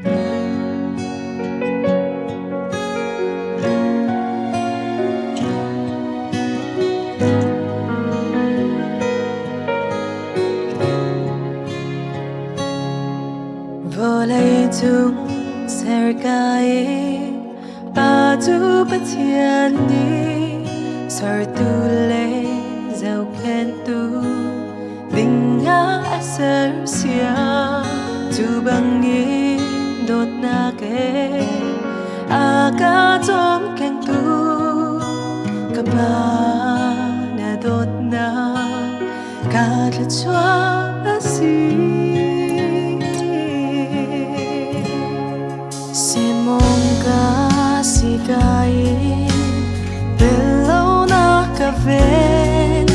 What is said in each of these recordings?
Vô lấy chung ser kai ba tu bất thiên đi sar tu lê giàu khen tu tình ngã ser sia tu bằng nghi đột na ke aga tom keng tu kapa na đột na cả là choa si Sigai below na kaven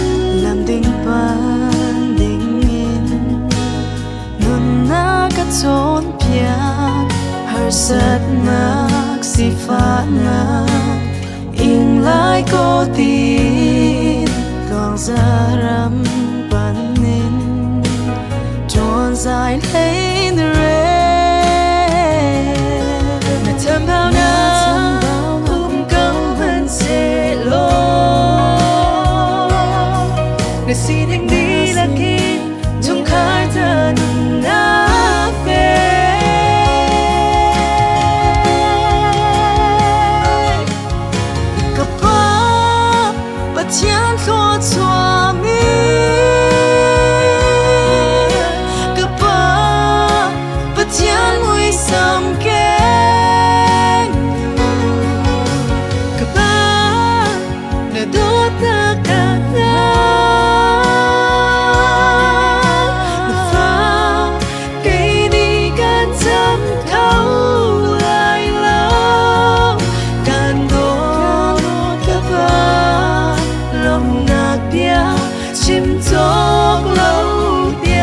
lam ding pan ding in nun na katon piak har sat nak sifat na ing lai ko tin luang zaram panin chọn dài lên re thầm bao xin anh đi là khi trong khai thân nát về cặp ba bất chán khó xóa mi cặp ba bất chán mùi sầm kén cặp ba để đốt tất cả chim chóc lâu tia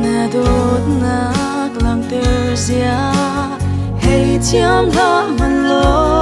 na đốt nát lòng tơ zia hay chiếm lo man lo